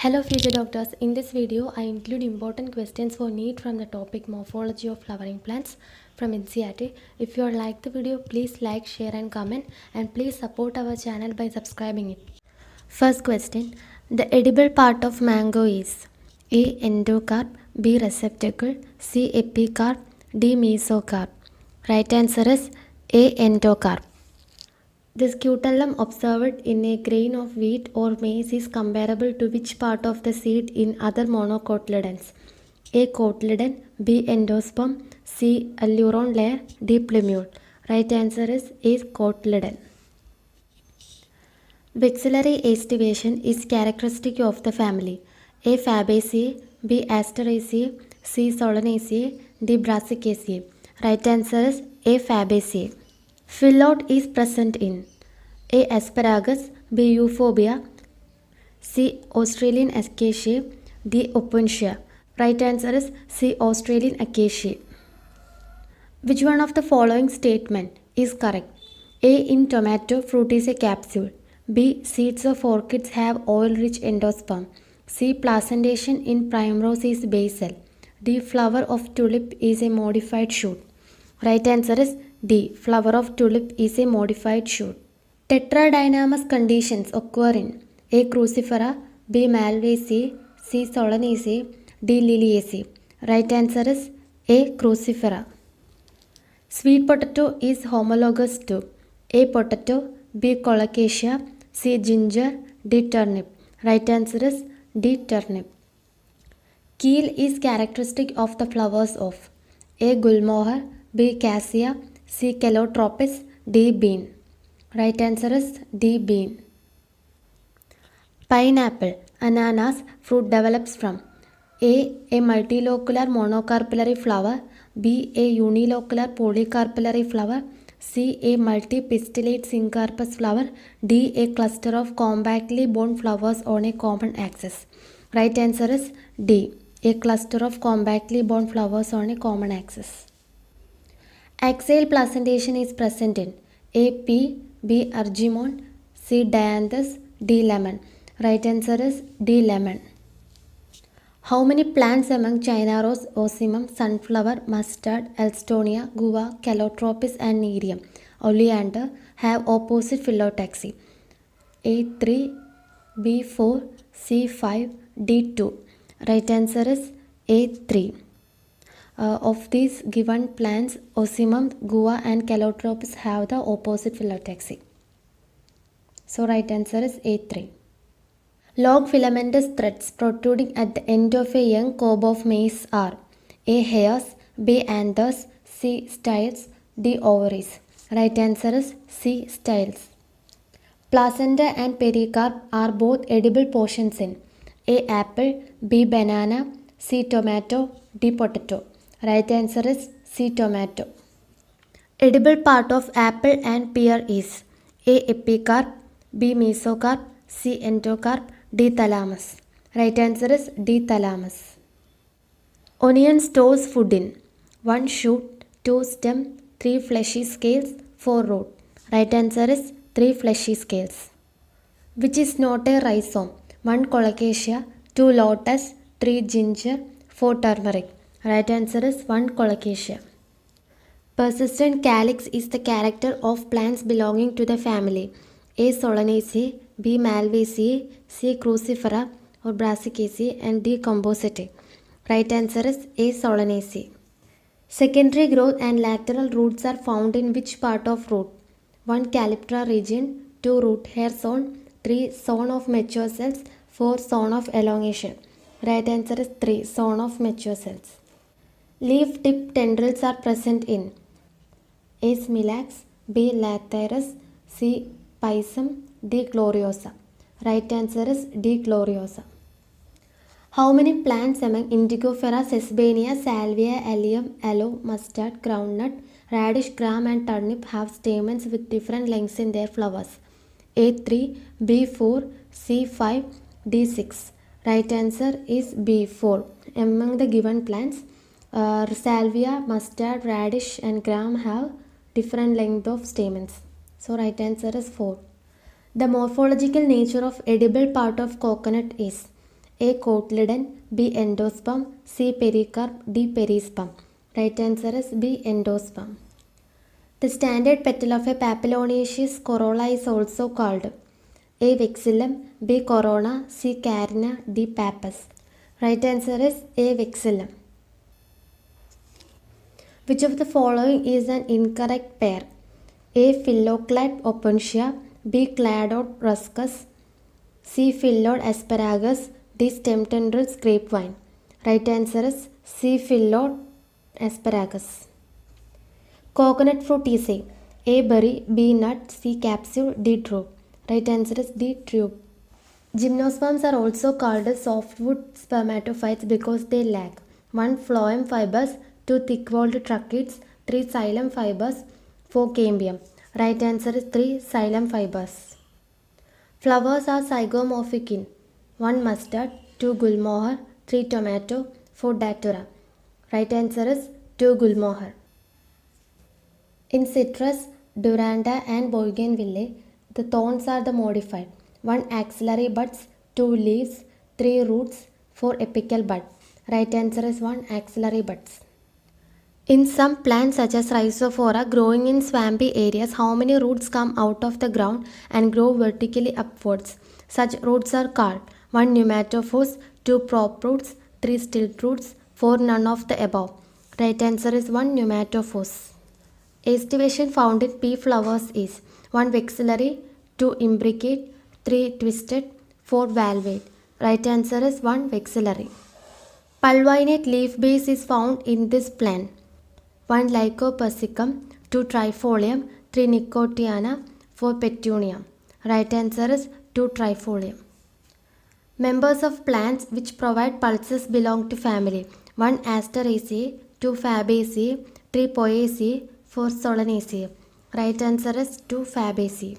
Hello future doctors, in this video I include important questions for NEET from the topic Morphology of Flowering Plants from NCERT. If you like the video, please like, share and comment, and please support our channel by subscribing it. First question, the edible part of mango is A. Endocarp, B. Receptacle, C. Epicarp, D. Mesocarp. Right answer is A. Endocarp. The scutellum observed in a grain of wheat or maize is comparable to which part of the seed in other monocotyledons? A. Cotyledon, B. Endosperm, C. Aleuron layer, D. plumule. Right answer is A. Cotyledon. Vexillary aestivation is characteristic of the family. A. Fabaceae, B. Asteraceae, C. Solanaceae, D. Brassicaceae. Right answer is A. Fabaceae. Phyllote is present in A. Asparagus, B. Euphorbia, C. Australian Acacia, D. Opuntia. Right answer is C. Australian Acacia. Which one of the following statement is correct? A. In tomato, fruit is a capsule. B. Seeds of orchids have oil-rich endosperm. C. Placentation in primrose is basal. D. Flower of tulip is a modified shoot. Right answer is D. Flower of tulip is a modified shoot. Tetradynamous conditions occur in A. Crucifera, B. Malvaceae, C. Solanaceae, D. Liliaceae. Right answer is A. Crucifera. Sweet potato is homologous to A. Potato, B. Colocasia, C. Ginger, D. Turnip. Right answer is D. Turnip. Keel is characteristic of the flowers of A. Gulmohar, B. Cassia, C. Calotropis, D. Bean. Right answer is D. Bean. Pineapple, ananas, fruit develops from A. A multilocular monocarpellary flower, B. A unilocular polycarpellary flower, C. A multipistillate syncarpous flower, D. A cluster of compactly bound flowers on a common axis. Right answer is D. A cluster of compactly bound flowers on a common axis. Axial placentation is present in A. Pea, B. Argemone, C. Dianthus, D. Lemon. Right answer is D. Lemon. How many plants among China rose, ocimum, sunflower, mustard, Elstonia, guava, calotropis and nerium, oleander have opposite phyllotaxy? A3, B4, C5, D2. Right answer is A3. Of these given plants, ocimum, guava and calotropis have the opposite phyllotaxy. So right answer is A3. Long filamentous threads protruding at the end of a young cob of maize are A. hairs, B. anthers, C. styles, D. ovaries. Right answer is C. styles. Placenta and pericarp are both edible portions in A. apple, B. banana, C. tomato, D. potato. Right answer is C. tomato. Edible part of apple and pear is A. epicarp, B. mesocarp, C. endocarp, D. thalamus. Right answer is D. thalamus. Onion stores food in 1 shoot, 2 stem, 3 fleshy scales, 4 root. Right answer is 3 fleshy scales. Which is not a rhizome? 1 colocasia, 2 lotus, 3 ginger, 4 turmeric. Right answer is 1 colocasia. Persistent calyx is the character of plants belonging to the family A. Solanaceae, B. Malvaceae, C. Crucifera or Brassicaceae and D. Compositae. Right answer is A. Solanaceae. Secondary growth and lateral roots are found in which part of root? 1. Calyptra region, 2. root hair zone, 3. zone of mature cells, 4. zone of elongation. Right answer is 3. zone of mature cells. Leaf tip tendrils are present in A. smilax, B. lathyrus, C. pisum, D. gloriosa. Right answer is D. gloriosa. How many plants among Indigofera, Sesbania, Salvia, allium, aloe, mustard, groundnut, radish, gram and turnip have stamens with different lengths in their flowers? A3, B4, C5, D6. Right answer is B4. Among the given plants, salvia, mustard, radish and gram have different length of stamens. So right answer is 4. The morphological nature of edible part of coconut is A. Cotyledon, B. Endosperm, C. Pericarp, D. Perisperm. Right answer is B. Endosperm. The standard petal of a papilionaceous corolla is also called A. Vexillum, B. corona, C. carina, D. pappus. Right answer is A. vexillum. Which of the following is an incorrect pair? A. Phylloclad opuntia, B. Cladod ruscus, C. Phyllod asparagus, D. stem tendrils grapevine. Right answer is C. Phyllod asparagus. Coconut fruit is A. berry, B. nut, C. capsule, D. drupe. Right answer is D. drupe. Gymnosperms are also called softwood spermatophytes because they lack 1. phloem fibers, 2. thick-walled tracheids, 3. xylem fibers, 4. cambium. Right answer is 3. xylem fibers. Flowers are zygomorphic in 1. mustard, 2. gulmohar, 3. tomato, 4. datura. Right answer is 2. gulmohar. In citrus, duranta and bougainvillea, the thorns are the modified 1. axillary buds, 2. leaves, 3. roots, 4. apical bud. Right answer is 1. axillary buds. In some plants such as Rhizophora growing in swampy areas, how many roots come out of the ground and grow vertically upwards? Such roots are called 1. pneumatophores, 2. prop roots, 3. stilt roots, 4. none of the above. Right answer is 1. pneumatophores. Estivation found in pea flowers is 1. vexillary, 2. imbricate, 3. twisted, 4. valvate. Right answer is 1. vexillary. Pulvinate leaf base is found in this plant. 1. Lycopersicum, 2. trifolium, 3. nicotiana, 4. petunia. Right answer is 2. trifolium. Members of plants which provide pulses belong to family 1. Asteraceae, 2. Fabaceae, 3. Poaceae, 4. Solanaceae. Right answer is 2. Fabaceae.